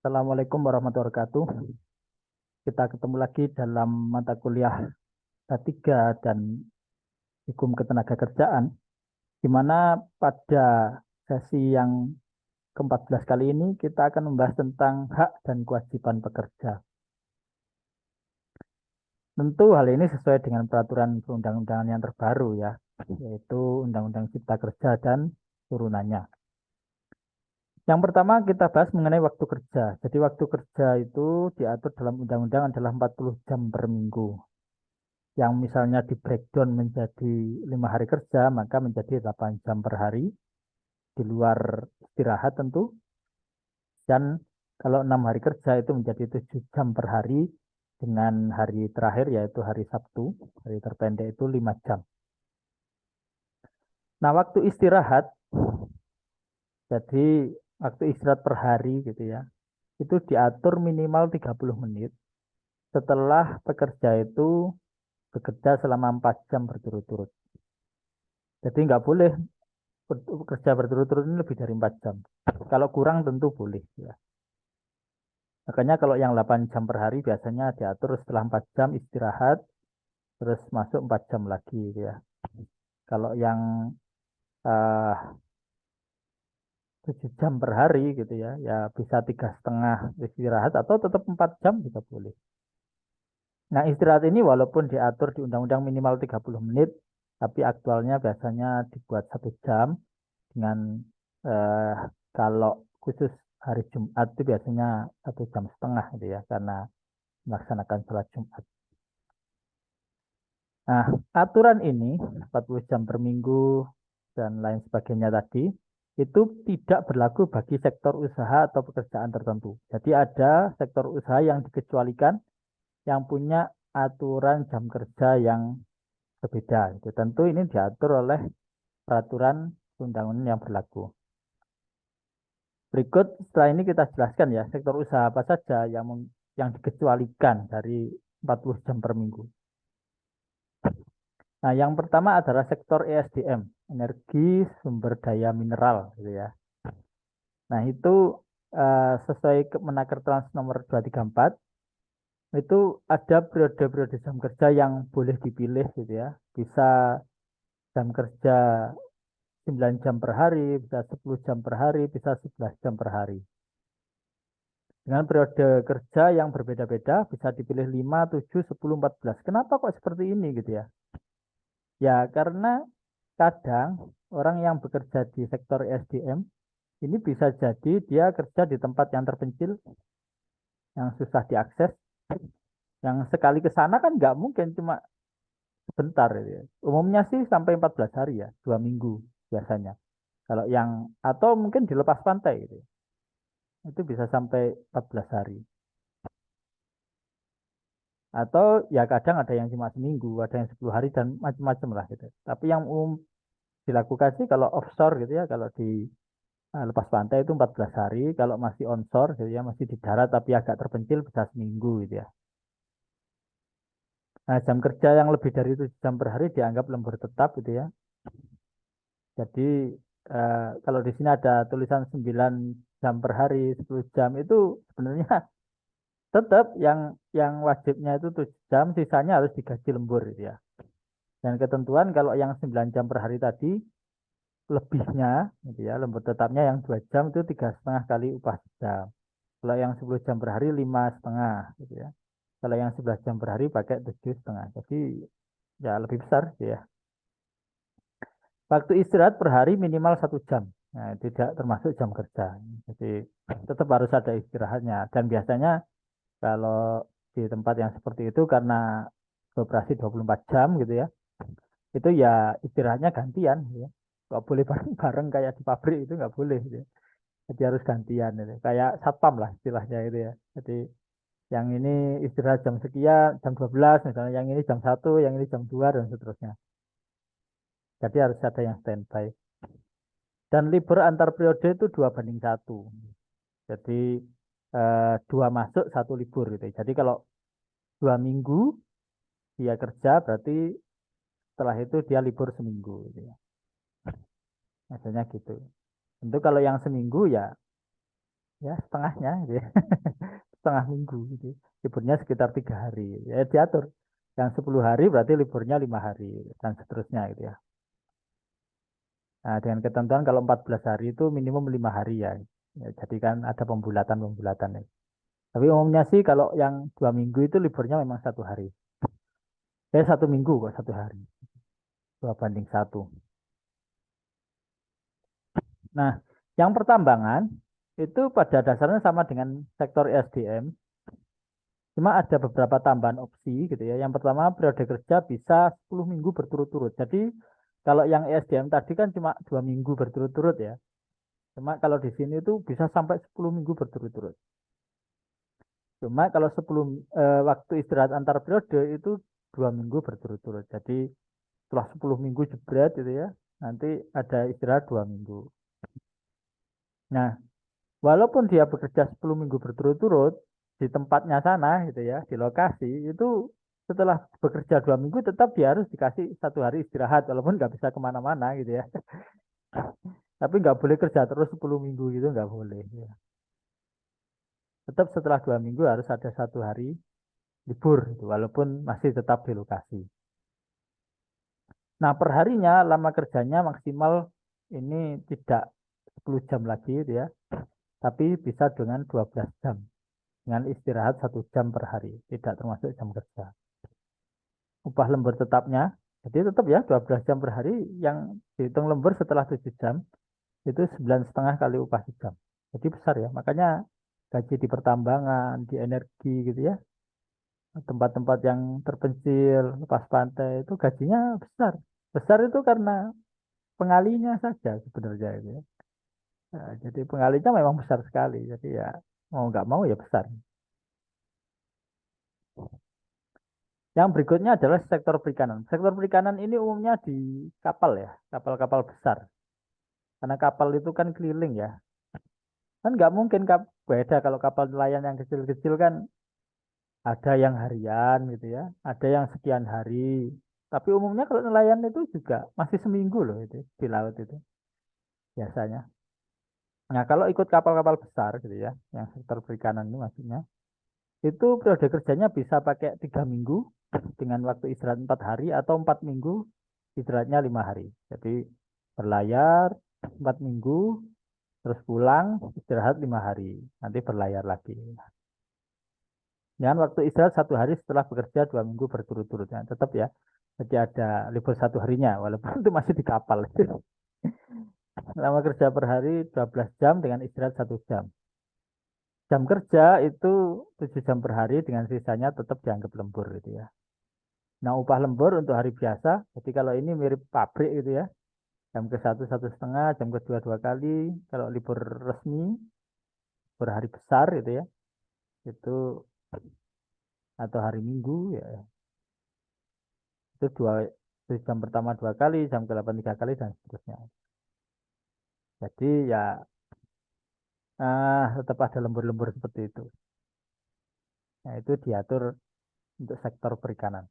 Assalamualaikum warahmatullahi wabarakatuh. Kita ketemu lagi dalam mata kuliah K3 dan Hukum Ketenagakerjaan, di mana pada sesi yang ke-14 kali ini kita akan membahas tentang hak dan kewajiban pekerja. Tentu hal ini sesuai dengan peraturan perundang-undangan yang terbaru ya, yaitu Undang-Undang Cipta Kerja dan turunannya. Yang pertama kita bahas mengenai waktu kerja. Jadi waktu kerja itu diatur dalam undang-undang adalah 40 jam per minggu. Yang misalnya di breakdown menjadi 5 hari kerja, maka menjadi 8 jam per hari, di luar istirahat tentu. Dan kalau 6 hari kerja itu menjadi 7 jam per hari, dengan hari terakhir yaitu hari Sabtu, hari terpendek itu 5 jam. Nah, waktu istirahat, jadi waktu istirahat per hari gitu ya, itu diatur minimal 30 menit setelah pekerja itu bekerja selama 4 jam berturut-turut. Jadi nggak boleh kerja berturut-turut ini lebih dari 4 jam. Kalau kurang tentu boleh ya. Makanya kalau yang 8 jam per hari biasanya diatur setelah 4 jam istirahat, terus masuk 4 jam lagi gitu ya. Kalau yang 7 jam per hari gitu ya, ya bisa 3,5 istirahat atau tetap 4 jam juga boleh. Nah, istirahat ini walaupun diatur di undang-undang minimal 30 menit, tapi aktualnya biasanya dibuat 1 jam dengan eh, kalau khusus hari Jumat itu biasanya 1,5 jam gitu ya, karena melaksanakan sholat Jumat. Nah, aturan ini 40 jam per minggu dan lain sebagainya tadi itu tidak berlaku bagi sektor usaha atau pekerjaan tertentu. Jadi ada sektor usaha yang dikecualikan yang punya aturan jam kerja yang berbeda. Itu tentu ini diatur oleh peraturan undang-undang yang berlaku. Berikut setelah ini kita jelaskan ya sektor usaha apa saja yang dikecualikan dari 40 jam per minggu. Nah, yang pertama adalah sektor ESDM, energi sumber daya mineral, gitu ya. Nah, itu sesuai Kemenaker Trans nomor 234, itu ada periode-periode jam kerja yang boleh dipilih, gitu ya. Bisa jam kerja 9 jam per hari, bisa 10 jam per hari, bisa 11 jam per hari. Dengan periode kerja yang berbeda-beda, bisa dipilih 5, 7, 10, 14. Kenapa kok seperti ini, gitu ya? Ya, karena kadang orang yang bekerja di sektor SDM ini bisa jadi dia kerja di tempat yang terpencil, yang susah diakses, yang sekali ke sana kan nggak mungkin cuma sebentar gitu ya. Umumnya sih sampai 14 hari ya, 2 minggu biasanya. Kalau yang atau mungkin dilepas pantai gitu ya. Itu bisa sampai 14 hari. Atau ya kadang ada yang cuma seminggu, ada yang 10 hari dan macam-macam lah gitu. Tapi yang umum dilakukan sih kalau offshore gitu ya, kalau di lepas pantai itu 14 hari, kalau masih onshore gitu ya, masih di darat tapi agak terpencil bisa seminggu gitu ya. Nah, jam kerja yang lebih dari 7 jam per hari dianggap lembur tetap gitu ya. Jadi kalau di sini ada tulisan 9 jam per hari, 10 jam itu sebenarnya tetap yang wajibnya itu 7 jam, sisanya harus digaji lembur gitu ya. Dan ketentuan kalau yang 9 jam per hari tadi lebihnya gitu ya, lembur tetapnya yang 2 jam itu 3,5 kali upah jam. Kalau yang 10 jam per hari 5,5 gitu ya. Kalau yang 11 jam per hari pakai 7,5. Jadi ya lebih besar gitu ya. Waktu istirahat per hari minimal 1 jam. Nah, tidak termasuk jam kerja. Jadi tetap harus ada istirahatnya. Dan biasanya kalau di tempat yang seperti itu karena beroperasi 24 jam gitu ya, itu ya istirahatnya gantian gitu ya. Nggak boleh bareng-bareng kayak di pabrik itu nggak boleh gitu ya. Jadi harus gantian gitu. Kayak satpam lah istilahnya itu ya. Jadi yang ini istirahat jam sekian, jam 12 misalnya, yang ini jam 1, yang ini jam 2 dan seterusnya. Jadi harus ada yang standby. Dan libur antar periode itu 2 banding 1. Jadi 2 masuk 1 libur gitu. Jadi kalau 2 minggu dia kerja berarti setelah itu dia libur seminggu gitu ya. Biasanya gitu. Tentu kalau yang seminggu ya ya setengahnya gitu ya. Setengah minggu gitu. Liburnya sekitar 3 hari. Ya diatur. Yang 10 hari berarti liburnya 5 hari dan seterusnya gitu ya. Nah, dengan ketentuan kalau 14 hari itu minimum 5 hari ya. Ya, jadi kan ada pembulatan-pembulatan ya. Tapi umumnya sih kalau yang 2 minggu itu liburnya memang 1 hari. 1 minggu kok 1 hari. 2 banding 1. Nah, yang pertambangan itu pada dasarnya sama dengan sektor ESDM. Cuma ada beberapa tambahan opsi gitu ya. Yang pertama periode kerja bisa 10 minggu berturut-turut. Jadi kalau yang ESDM tadi kan cuma 2 minggu berturut-turut ya. Cuma kalau di sini tuh bisa sampai 10 minggu berturut-turut. Cuma kalau sebelum waktu istirahat antar periode itu 2 minggu berturut-turut. Jadi setelah 10 minggu jebret gitu ya, nanti ada istirahat 2 minggu. Nah, walaupun dia bekerja 10 minggu berturut-turut di tempatnya sana gitu ya, di lokasi itu setelah bekerja 2 minggu tetap dia harus dikasih 1 hari istirahat walaupun nggak bisa kemana-mana gitu ya. Tapi nggak boleh kerja terus 10 minggu gitu nggak boleh. Ya. Tetap setelah 2 minggu harus ada 1 hari libur gitu, walaupun masih tetap di lokasi. Nah, perharinya lama kerjanya maksimal ini tidak 10 jam lagi gitu ya, tapi bisa dengan 12 jam. Dengan istirahat 1 jam per hari, tidak termasuk jam kerja. Upah lembur tetapnya, jadi tetap ya 12 jam per hari yang dihitung lembur setelah 7 jam, itu 9,5 kali upah sejam. Jadi besar ya, makanya gaji di pertambangan, di energi gitu ya, tempat-tempat yang terpencil, lepas pantai, itu gajinya besar. Besar itu karena pengalinya saja sebenarnya itu ya. Nah, jadi pengalinya memang besar sekali. Jadi ya mau nggak mau ya besar. Yang berikutnya adalah sektor perikanan. Sektor perikanan ini umumnya di kapal ya, kapal-kapal besar. Karena kapal itu kan keliling ya. Kan nggak mungkin beda kalau kapal nelayan yang kecil-kecil kan ada yang harian gitu ya, ada yang sekian hari. Tapi umumnya kalau nelayan itu juga masih seminggu loh itu di laut itu biasanya. Nah kalau ikut kapal-kapal besar gitu ya, yang sektor perikanan itu maksudnya, itu periode kerjanya bisa pakai 3 minggu dengan waktu istirahat 4 hari atau 4 minggu istirahatnya 5 hari. Jadi berlayar 4 minggu, terus pulang istirahat 5 hari, nanti berlayar lagi. Dengan waktu istirahat 1 hari setelah bekerja 2 minggu berturut-turutnya, tetap ya. Jadi ada libur 1 harinya, walaupun itu masih di kapal. Lama kerja per hari 12 jam dengan istirahat 1 jam. Jam kerja itu 7 jam per hari dengan sisanya tetap dianggap lembur gitu ya. Nah, upah lembur untuk hari biasa, jadi kalau ini mirip pabrik gitu ya. Jam ke 1 1,5, jam kedua 2 kali. Kalau libur resmi, libur hari besar gitu ya, itu atau hari Minggu ya, itu itu jam pertama 2 kali, jam ke 8 3 kali dan seterusnya. Jadi ya tetap ada lembur-lembur seperti itu. Nah, itu diatur untuk sektor perikanan.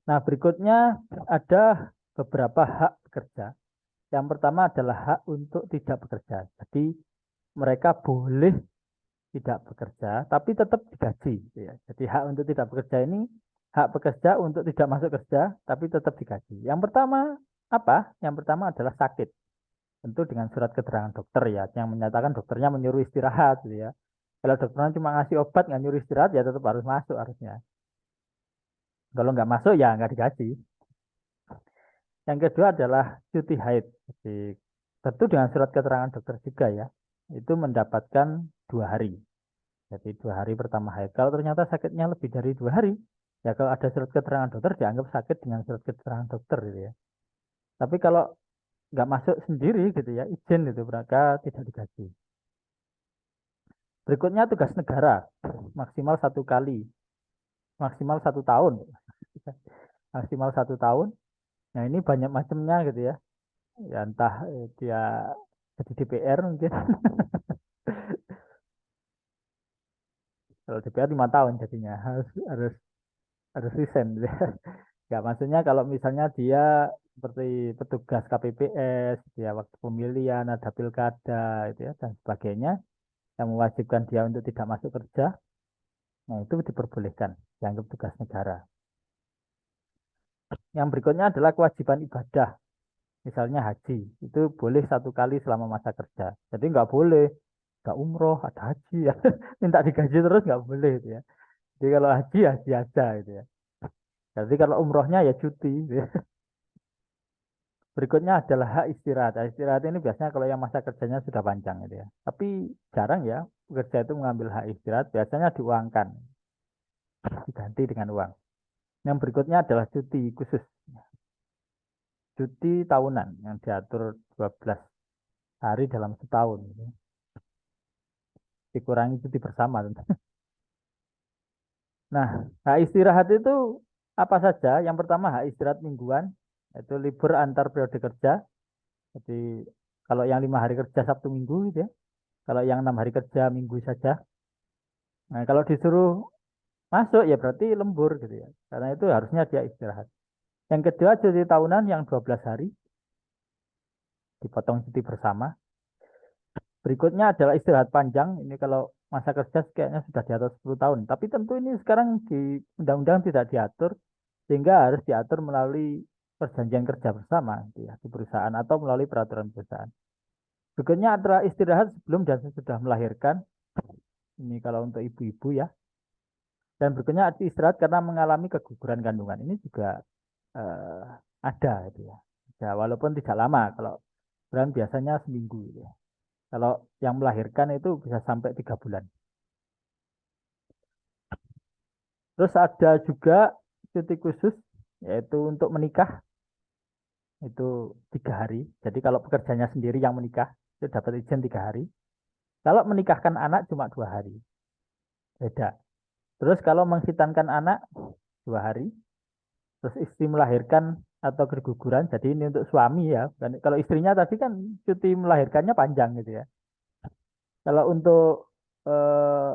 Nah, berikutnya ada beberapa hak pekerja. Yang pertama adalah hak untuk tidak bekerja. Jadi mereka boleh tidak bekerja, tapi tetap digaji. Gitu ya. Jadi hak untuk tidak bekerja ini hak pekerja untuk tidak masuk kerja, tapi tetap digaji. Yang pertama apa? Yang pertama adalah sakit. Tentu dengan surat keterangan dokter ya, yang menyatakan dokternya menyuruh istirahat. Gitu ya. Kalau dokternya cuma ngasih obat nggak nyuruh istirahat ya tetap harus masuk harusnya. Kalau nggak masuk ya nggak digaji. Yang kedua adalah cuti haid. Jadi, tentu dengan surat keterangan dokter juga ya. Itu mendapatkan 2 hari. Jadi 2 hari pertama haid. Kalau ternyata sakitnya lebih dari 2 hari, ya kalau ada surat keterangan dokter dianggap sakit dengan surat keterangan dokter gitu ya. Tapi kalau nggak masuk sendiri gitu ya, izin itu mereka tidak digaji. Berikutnya tugas negara, maksimal 1 kali, maksimal 1 tahun, maksimal 1 tahun. Nah ini banyak macamnya gitu ya. Ya entah dia jadi DPR mungkin. Kalau DPR 5 tahun jadinya harus harus harus resign gitu ya. Ya maksudnya kalau misalnya dia seperti petugas KPPS, gitu ya, waktu pemilihan, ada pilkada, itu ya, dan sebagainya, yang mewajibkan dia untuk tidak masuk kerja, nah itu diperbolehkan, dianggap tugas negara. Yang berikutnya adalah kewajiban ibadah, misalnya haji, itu boleh 1 kali selama masa kerja. Jadi nggak boleh, nggak umroh, ada haji ya, minta digaji terus nggak boleh itu ya. Jadi kalau haji, haji aja gitu ya. Jadi kalau umrohnya ya cuti, gitu ya. Berikutnya adalah hak istirahat. Hak istirahat ini biasanya kalau yang masa kerjanya sudah panjang gitu ya. Tapi jarang ya pekerja itu mengambil hak istirahat, biasanya diuangkan, diganti dengan uang. Yang berikutnya adalah cuti khusus, cuti tahunan yang diatur 12 hari dalam setahun, gitu. Dikurangi cuti bersama tentu. Nah, hak istirahat itu apa saja? Yang pertama hak istirahat mingguan, itu libur antar periode kerja. Jadi kalau yang 5 hari kerja Sabtu Minggu gitu ya. Kalau yang 6 hari kerja Minggu saja. Nah, kalau disuruh masuk ya berarti lembur gitu ya. Karena itu harusnya dia istirahat. Yang kedua cuti tahunan yang 12 hari dipotong cuti bersama. Berikutnya adalah istirahat panjang. Ini kalau masa kerja kayaknya sudah di atas 10 tahun. Tapi tentu ini sekarang di undang-undang tidak diatur sehingga harus diatur melalui perjanjian kerja bersama gitu ya, di perusahaan atau melalui peraturan perusahaan. Berikutnya adalah istirahat sebelum dan sesudah melahirkan. Ini kalau untuk ibu-ibu ya. Dan berikutnya istirahat karena mengalami keguguran kandungan. Ini juga eh, ada itu ya. Ya, walaupun tidak lama. Kalau bulan biasanya seminggu gitu ya. Kalau yang melahirkan itu bisa sampai 3 bulan. Terus ada juga cuti khusus yaitu untuk menikah itu 3 hari. Jadi kalau pekerjanya sendiri yang menikah itu dapat izin 3 hari. Kalau menikahkan anak cuma 2 hari. Beda. Terus kalau menghitankan anak 2 hari. Terus istri melahirkan atau keguguran. Jadi ini untuk suami ya. Dan kalau istrinya tadi kan cuti melahirkannya panjang gitu ya. Kalau untuk eh,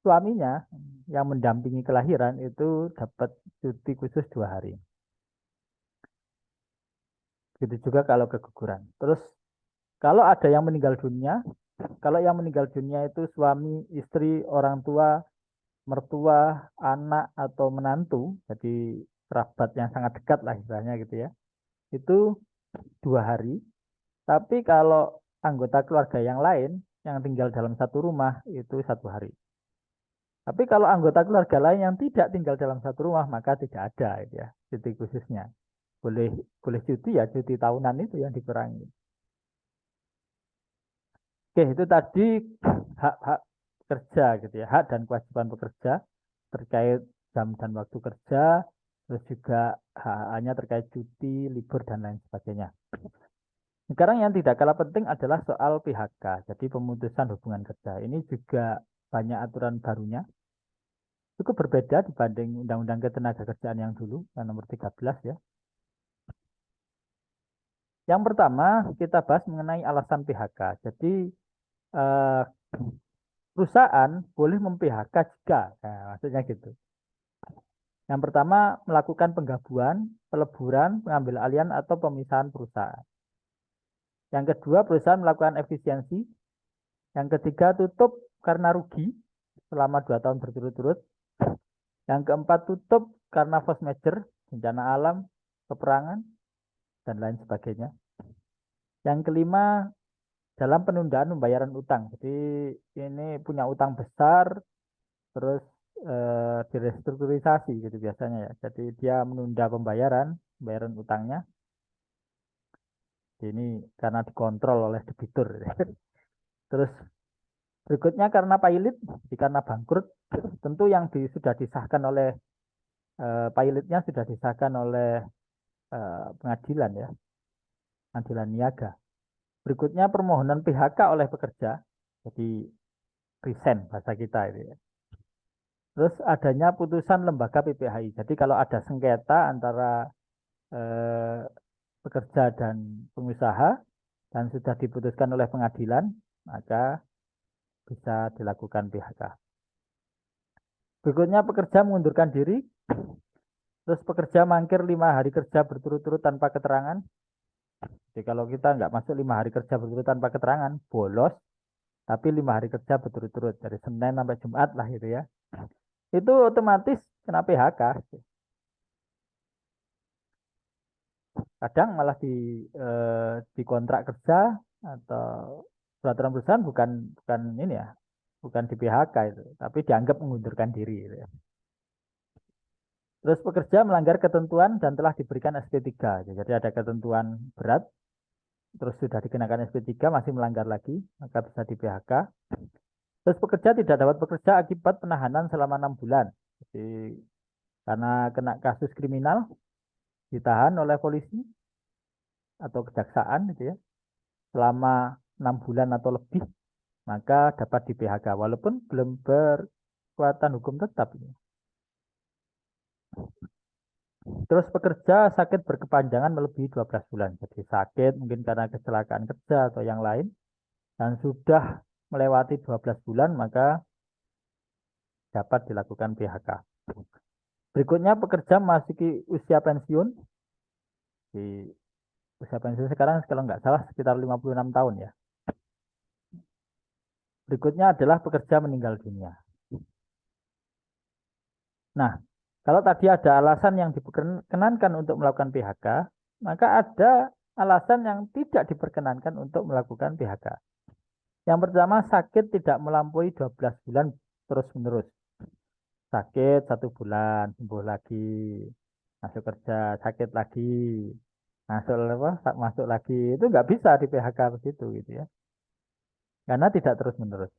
suaminya yang mendampingi kelahiran itu dapat cuti khusus 2 hari. Begitu juga kalau keguguran. Terus kalau ada yang meninggal dunia, kalau yang meninggal dunia itu suami, istri, orang tua, mertua, anak atau menantu, jadi kerabat yang sangat dekat lah istilahnya gitu ya. Itu 2 hari. Tapi kalau anggota keluarga yang lain yang tinggal dalam satu rumah itu 1 hari. Tapi kalau anggota keluarga lain yang tidak tinggal dalam satu rumah maka tidak ada gitu ya cuti khususnya. Boleh boleh cuti ya cuti tahunan itu yang dikurangi. Oke, itu tadi hak-hak kerja gitu ya, hak dan kewajiban pekerja terkait jam dan waktu kerja, terus juga hak-haknya terkait cuti, libur dan lain sebagainya. Sekarang yang tidak kalah penting adalah soal PHK, jadi pemutusan hubungan kerja. Ini juga banyak aturan barunya, cukup berbeda dibanding Undang-Undang Ketenagakerjaan yang dulu, yang nomor 13 ya. Yang pertama, kita bahas mengenai alasan PHK. Jadi, eh, perusahaan boleh mem-PHK jika, nah, maksudnya gitu. Yang pertama, melakukan penggabungan, peleburan, pengambil alihan, atau pemisahan perusahaan. Yang kedua, perusahaan melakukan efisiensi. Yang ketiga, tutup karena rugi selama 2 tahun berturut-turut. Yang keempat, tutup karena force majeure, bencana alam, peperangan, dan lain sebagainya. Yang kelima, dalam penundaan pembayaran utang. Jadi ini punya utang besar, terus direstrukturisasi gitu biasanya ya. Jadi dia menunda pembayaran utangnya. Ini karena dikontrol oleh debitur. Terus berikutnya karena pailit, jadi karena bangkrut, tentu yang sudah disahkan oleh pilotnya sudah disahkan oleh pengadilan ya, pengadilan niaga. Berikutnya permohonan PHK oleh pekerja, jadi resign bahasa kita itu ya. Terus adanya putusan lembaga PPHI. Jadi kalau ada sengketa antara eh, pekerja dan pengusaha dan sudah diputuskan oleh pengadilan, maka bisa dilakukan PHK. Berikutnya pekerja mengundurkan diri Terus pekerja mangkir 5 hari kerja berturut-turut tanpa keterangan. Jadi kalau kita nggak masuk 5 hari kerja berturut tanpa keterangan, bolos. Tapi 5 hari kerja berturut-turut dari Senin sampai Jumat lah itu ya. Itu otomatis kena PHK. Kadang malah di kontrak kerja atau peraturan perusahaan bukan bukan ini ya, bukan di PHK itu, tapi dianggap mengundurkan diri gitu ya. Terus pekerja melanggar ketentuan dan telah diberikan SP3. Jadi ada ketentuan berat, terus sudah dikenakan SP3 masih melanggar lagi, maka bisa di PHK. Terus pekerja tidak dapat bekerja akibat penahanan selama 6 bulan. Jadi karena kena kasus kriminal, ditahan oleh polisi atau kejaksaan gitu ya, selama 6 bulan atau lebih, maka dapat di PHK walaupun belum berkekuatan hukum tetap. Terus pekerja sakit berkepanjangan melebihi 12 bulan. Jadi sakit mungkin karena kecelakaan kerja atau yang lain dan sudah melewati 12 bulan maka dapat dilakukan PHK. Berikutnya pekerja memasuki usia pensiun. Di usia pensiun sekarang kalau nggak salah sekitar 56 tahun ya. Berikutnya adalah pekerja meninggal dunia. Nah, kalau tadi ada alasan yang diperkenankan untuk melakukan PHK, maka ada alasan yang tidak diperkenankan untuk melakukan PHK. Yang pertama, sakit tidak melampaui 12 bulan terus-menerus. Sakit 1 bulan, sembuh lagi, masuk kerja, sakit lagi, masuk apa, masuk lagi. Itu nggak bisa di PHK begitu gitu ya. Karena tidak terus-menerus.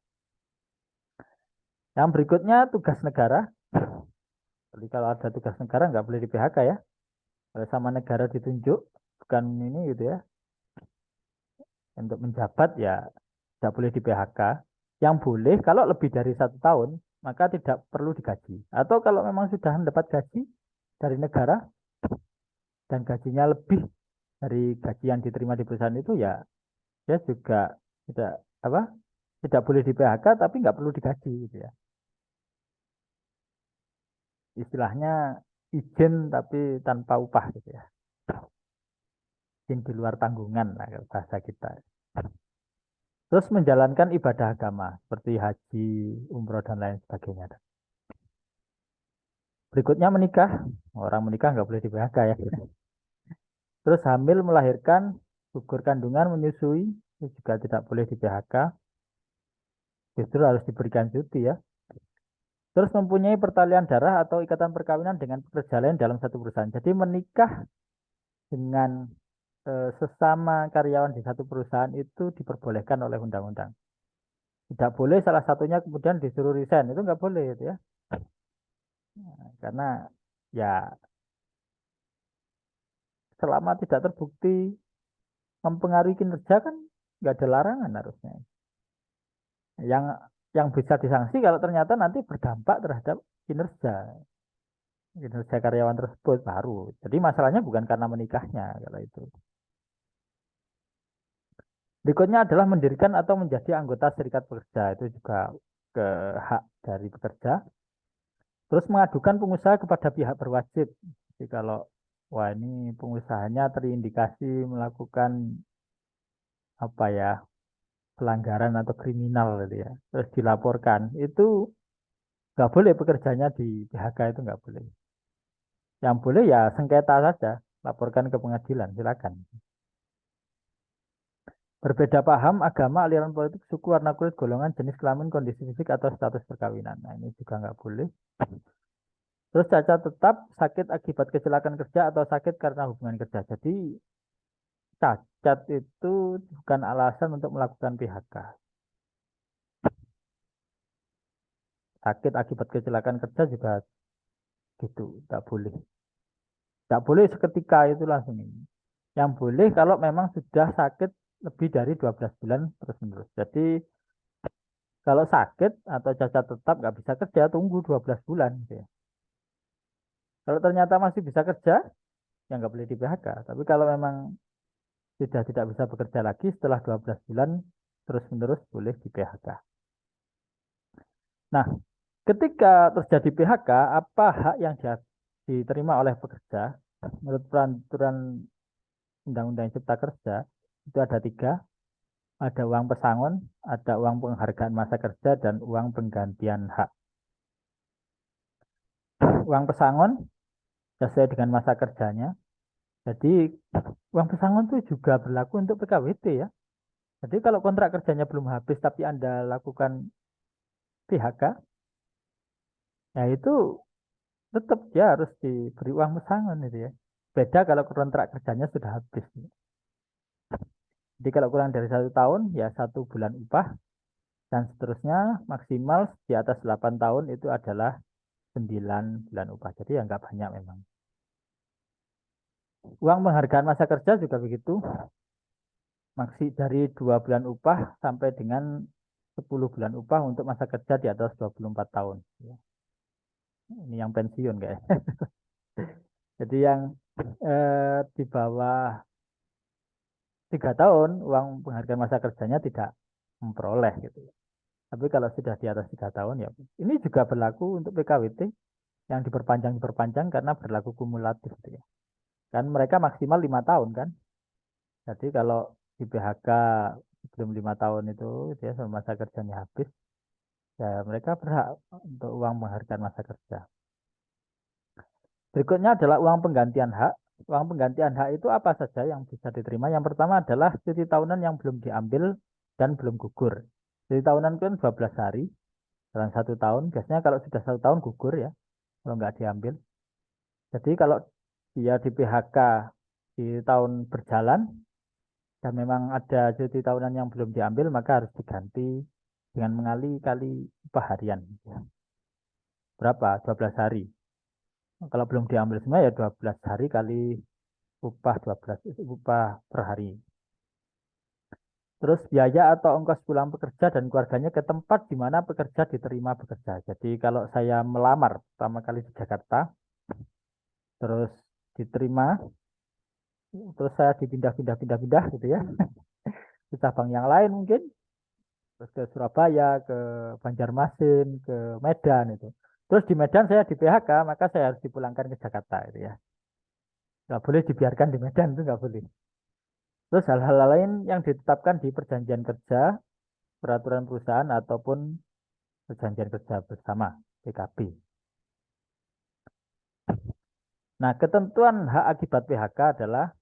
Yang berikutnya, tugas negara. Jadi kalau ada tugas negara nggak boleh di PHK ya. Kalau sama negara ditunjuk, bukan ini gitu ya, untuk menjabat ya tidak boleh di PHK. Yang boleh kalau lebih dari 1 tahun, maka tidak perlu digaji. Atau kalau memang sudah mendapat gaji dari negara dan gajinya lebih dari gaji yang diterima di perusahaan itu ya, dia juga tidak apa, tidak boleh di PHK tapi nggak perlu digaji gitu ya. Istilahnya izin tapi tanpa upah gitu ya. Izin di luar tanggungan lah kalau bahasa kita. Terus menjalankan ibadah agama seperti haji, umroh dan lain sebagainya. Berikutnya menikah. Orang menikah nggak boleh di PHK ya. Terus hamil, melahirkan, gugur kandungan, menyusui, itu juga tidak boleh di PHK. Justru harus diberikan cuti ya. Terus mempunyai pertalian darah atau ikatan perkawinan dengan pekerja lain dalam satu perusahaan. Jadi menikah dengan sesama karyawan di satu perusahaan itu diperbolehkan oleh undang-undang. Tidak boleh salah satunya kemudian disuruh resign, itu nggak boleh itu ya. Nah, karena ya selama tidak terbukti mempengaruhi kinerja kan nggak ada larangan harusnya. Yang yang bisa disanksi kalau ternyata nanti berdampak terhadap kinerja kinerja karyawan tersebut baru. Jadi masalahnya bukan karena menikahnya kalau itu. Berikutnya adalah mendirikan atau menjadi anggota serikat pekerja. Itu juga ke hak dari pekerja. Terus mengadukan pengusaha kepada pihak berwajib. Jadi kalau wah ini pengusahanya terindikasi melakukan apa ya, pelanggaran atau kriminal gitu ya. Terus dilaporkan. Itu nggak boleh pekerjanya di PHK, itu nggak boleh. Yang boleh ya sengketa saja, laporkan ke pengadilan, silakan. Berbeda paham, agama, aliran politik, suku, warna kulit, golongan, jenis kelamin, kondisi fisik, atau status perkawinan. Nah, ini juga nggak boleh. Terus cacat tetap, sakit akibat kecelakaan kerja, atau sakit karena hubungan kerja. Jadi, cacat itu bukan alasan untuk melakukan PHK. Sakit akibat kecelakaan kerja juga gitu, nggak boleh. Nggak boleh seketika itu langsung ini. Yang boleh kalau memang sudah sakit lebih dari 12 bulan terus-menerus. Jadi, kalau sakit atau cacat tetap nggak bisa kerja, tunggu 12 bulan. Gitu ya. Kalau ternyata masih bisa kerja, ya nggak boleh di PHK. Tapi kalau memang sudah tidak bisa bekerja lagi setelah 12 bulan, terus-menerus boleh di PHK. Nah, ketika terjadi PHK, apa hak yang diterima oleh pekerja menurut peraturan Undang-Undang Cipta Kerja itu ada tiga, ada uang pesangon, ada uang penghargaan masa kerja, dan uang penggantian hak. Uang pesangon sesuai dengan masa kerjanya. Jadi uang pesangon itu juga berlaku untuk PKWT ya. Jadi kalau kontrak kerjanya belum habis tapi Anda lakukan PHK, ya itu tetap dia harus diberi uang pesangon itu ya. Beda kalau kontrak kerjanya sudah habis. Jadi kalau kurang dari 1 tahun ya 1 bulan upah dan seterusnya maksimal di atas 8 tahun itu adalah 9 bulan upah. Jadi ya nggak banyak memang. Uang penghargaan masa kerja juga begitu. Maksi dari 2 bulan upah sampai dengan 10 bulan upah untuk masa kerja di atas 24 tahun. Ya. Ini yang pensiun kayak. Jadi yang di bawah 3 tahun uang penghargaan masa kerjanya tidak memperoleh gitu. Tapi kalau sudah di atas 3 tahun ya ini juga berlaku untuk PKWT yang diperpanjang karena berlaku kumulatif gitu ya. Kan mereka maksimal 5 tahun kan. Jadi kalau di PHK sebelum 5 tahun itu dia selama masa kerjanya habis, ya mereka berhak untuk uang penghargaan masa kerja. Berikutnya adalah uang penggantian hak. Uang penggantian hak itu apa saja yang bisa diterima? Yang pertama adalah cuti tahunan yang belum diambil dan belum gugur. Cuti tahunan kan 12 hari dalam 1 tahun. Biasanya kalau sudah 1 tahun gugur ya, kalau nggak diambil. Jadi kalau dia di PHK di tahun berjalan dan memang ada cuti tahunan yang belum diambil, maka harus diganti dengan mengali-kali upah harian. Berapa? 12 hari. Kalau belum diambil semua ya 12 hari kali upah 12 itu upah per hari. Terus biaya atau ongkos pulang pekerja dan keluarganya ke tempat di mana pekerja diterima bekerja. Jadi kalau saya melamar pertama kali di Jakarta, terus diterima, terus saya dipindah-pindah gitu ya, ke cabang yang lain mungkin, terus ke Surabaya, ke Banjarmasin, ke Medan itu. Terus di Medan saya di PHK, maka saya harus dipulangkan ke Jakarta itu ya. Nggak boleh dibiarkan di Medan itu nggak boleh. Terus hal-hal lain yang ditetapkan di perjanjian kerja, peraturan perusahaan ataupun perjanjian kerja bersama PKB. Nah, ketentuan hak akibat PHK adalah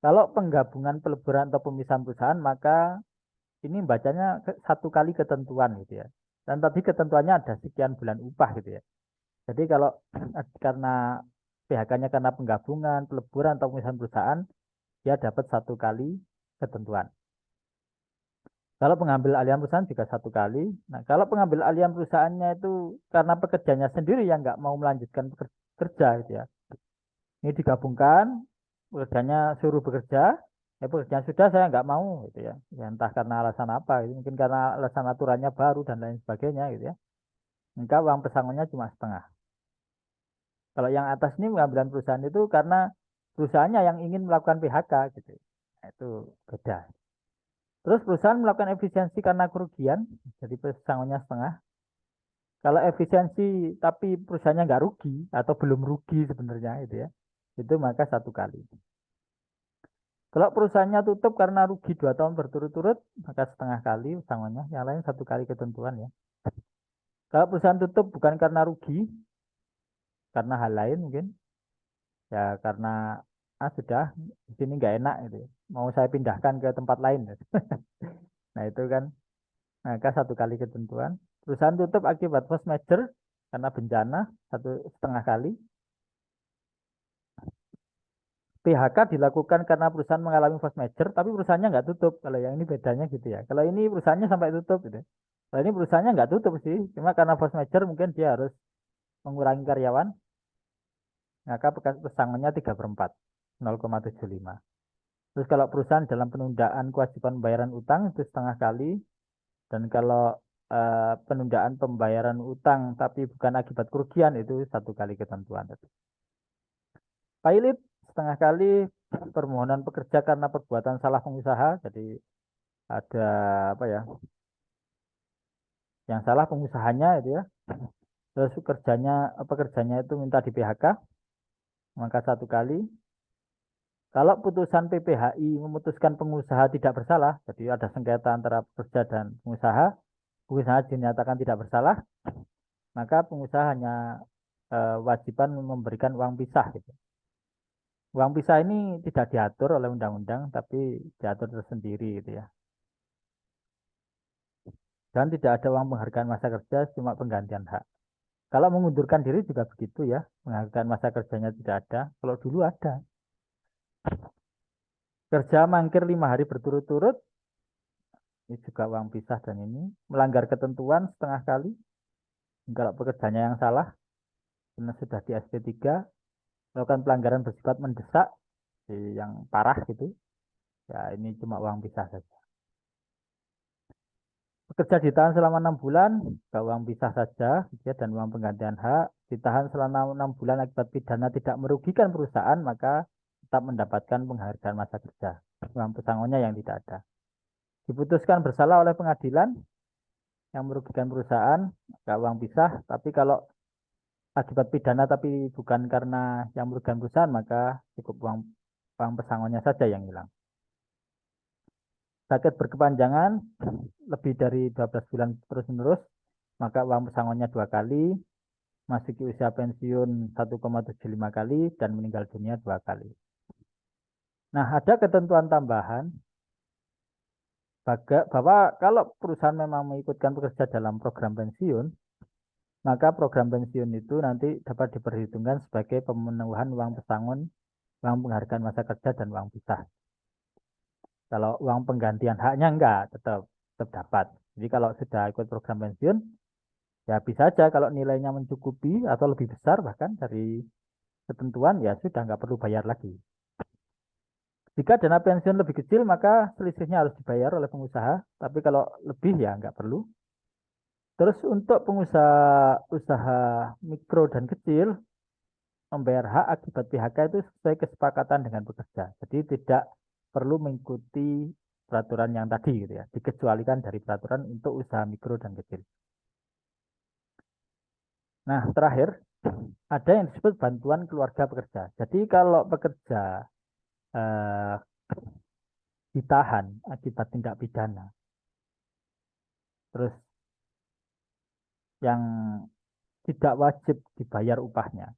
kalau penggabungan peleburan atau pemisahan perusahaan maka ini bacanya 1 kali ketentuan gitu ya. Dan tadi ketentuannya ada sekian bulan upah gitu ya. Jadi kalau karena PHK-nya karena penggabungan, peleburan atau pemisahan perusahaan, dia dapat 1 kali ketentuan. Kalau pengambil alihan perusahaan juga 1 kali. Nah, kalau pengambil alihan perusahaannya itu karena pekerjanya sendiri yang nggak mau melanjutkan kerja gitu ya. Ini digabungkan, pekerjanya suruh bekerja, ya pekerjaan sudah saya nggak mau gitu ya. Ya entah karena alasan apa, gitu. Mungkin karena alasan aturannya baru dan lain sebagainya gitu ya. Maka uang pesangonnya cuma setengah. Kalau yang atas ini pengambilan perusahaan itu karena perusahaannya yang ingin melakukan PHK gitu. Nah, itu beda. Terus perusahaan melakukan efisiensi karena kerugian, jadi pesangonnya setengah. Kalau efisiensi tapi perusahaannya nggak rugi atau belum rugi sebenarnya itu maka 1 kali. Kalau perusahaannya tutup karena rugi 2 tahun berturut-turut, maka setengah kali pesangonnya. Yang lain 1 kali ketentuan ya. Kalau perusahaan tutup bukan karena rugi, karena hal lain mungkin, ya karena sudah di sini nggak enak gitu, mau saya pindahkan ke tempat lain. Nah itu kan, maka 1 kali ketentuan. Perusahaan tutup akibat force majeure karena bencana 1,5 kali. PHK dilakukan karena perusahaan mengalami force majeure, tapi perusahaannya nggak tutup. Kalau yang ini bedanya gitu ya. Kalau ini perusahaannya sampai tutup gitu. Kalau ini perusahaannya nggak tutup sih, cuma karena force majeure mungkin dia harus mengurangi karyawan, maka pesangonnya 3/4, 0,75. Terus kalau perusahaan dalam penundaan kewajiban pembayaran utang itu setengah kali, dan kalau penundaan pembayaran utang tapi bukan akibat kerugian itu 1 kali ketentuan. Pilot setengah kali, permohonan pekerja karena perbuatan salah pengusaha. Jadi ada apa ya? Yang salah pengusahanya itu ya. Terus pekerjanya itu minta di PHK. maka 1 kali. Kalau putusan PPHI memutuskan pengusaha tidak bersalah, jadi ada sengketa antara pekerja dan pengusaha dinyatakan tidak bersalah, maka pengusaha hanya wajiban memberikan uang pisah gitu. Uang pisah ini tidak diatur oleh undang-undang, tapi diatur tersendiri gitu ya. Dan tidak ada uang penghargaan masa kerja, cuma penggantian hak. Kalau mengundurkan diri juga begitu ya, penghargaan masa kerjanya tidak ada. Kalau dulu ada. Kerja mangkir 5 hari berturut-turut, ini juga uang pisah dan ini. Melanggar ketentuan 1/2 kali, kalau pekerjanya yang salah, karena sudah di SP3, melakukan pelanggaran bersifat mendesak, yang parah gitu, ya ini cuma uang pisah saja. Bekerja ditahan selama 6 bulan, uang pisah saja, ya, dan uang penggantian hak. Ditahan selama 6 bulan akibat pidana tidak merugikan perusahaan, maka tetap mendapatkan penghargaan masa kerja. Uang pesangonnya yang tidak ada. Diputuskan bersalah oleh pengadilan yang merugikan perusahaan, maka uang pisah. Tapi kalau akibat pidana tapi bukan karena yang merugikan perusahaan, maka cukup uang pesangonnya saja yang hilang. Sakit berkepanjangan lebih dari 12 bulan terus-menerus, maka uang pesangonnya 2 kali, masuki usia pensiun 1,75 kali, dan meninggal dunia 2 kali. Nah, ada ketentuan tambahan bahwa kalau perusahaan memang mengikutkan pekerja dalam program pensiun, maka program pensiun itu nanti dapat diperhitungkan sebagai pemenuhan uang pesangon, uang penghargaan masa kerja, dan uang pisah. Kalau uang penggantian haknya enggak, tetap dapat. Jadi kalau sudah ikut program pensiun, ya bisa aja kalau nilainya mencukupi atau lebih besar bahkan dari ketentuan, ya sudah nggak perlu bayar lagi. Jika dana pensiun lebih kecil, maka selisihnya harus dibayar oleh pengusaha. Tapi kalau lebih, ya nggak perlu. Terus untuk pengusaha usaha mikro dan kecil, membayar hak akibat PHK itu sesuai kesepakatan dengan pekerja. Jadi tidak perlu mengikuti peraturan yang tadi gitu ya. Dikecualikan dari peraturan untuk usaha mikro dan kecil. Nah, terakhir ada yang disebut bantuan keluarga pekerja. Jadi kalau pekerja eh, ditahan akibat tindak pidana, terus yang tidak wajib dibayar upahnya.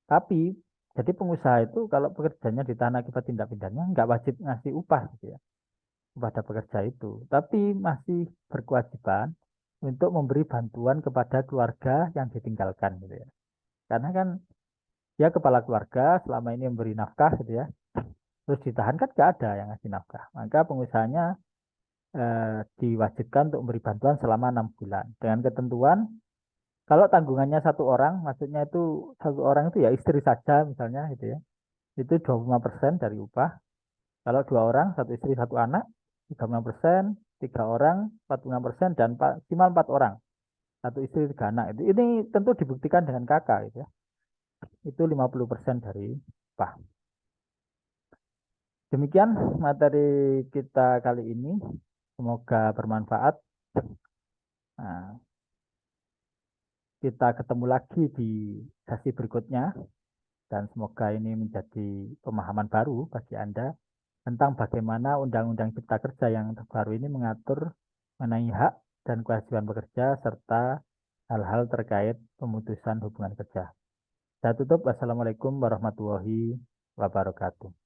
Tapi jadi pengusaha itu kalau pekerjanya ditahan akibat tindak pidana nggak wajib ngasih upah gitu ya kepada pekerja itu, tapi masih berkewajiban untuk memberi bantuan kepada keluarga yang ditinggalkan gitu ya. Karena kan dia kepala keluarga selama ini memberi nafkah gitu ya. Terus ditahan kan nggak ada yang ngasih nafkah. Maka pengusahanya diwajibkan untuk memberi bantuan selama 6 bulan dengan ketentuan kalau tanggungannya 1 orang, maksudnya itu 1 orang itu ya istri saja misalnya gitu ya, itu 25% dari upah. Kalau 2 orang, 1 istri 1 anak, 35%, 3 orang 45%, dan maksimal 4 orang, 1 istri 3 anak. Ini tentu dibuktikan dengan kakak gitu ya. Itu 50% dari upah. Demikian materi kita kali ini. Semoga bermanfaat. Nah, kita ketemu lagi di sesi berikutnya dan semoga ini menjadi pemahaman baru bagi Anda tentang bagaimana Undang-Undang Cipta Kerja yang terbaru ini mengatur mengenai hak dan kewajiban pekerja serta hal-hal terkait pemutusan hubungan kerja. Saya tutup. Wassalamualaikum warahmatullahi wabarakatuh.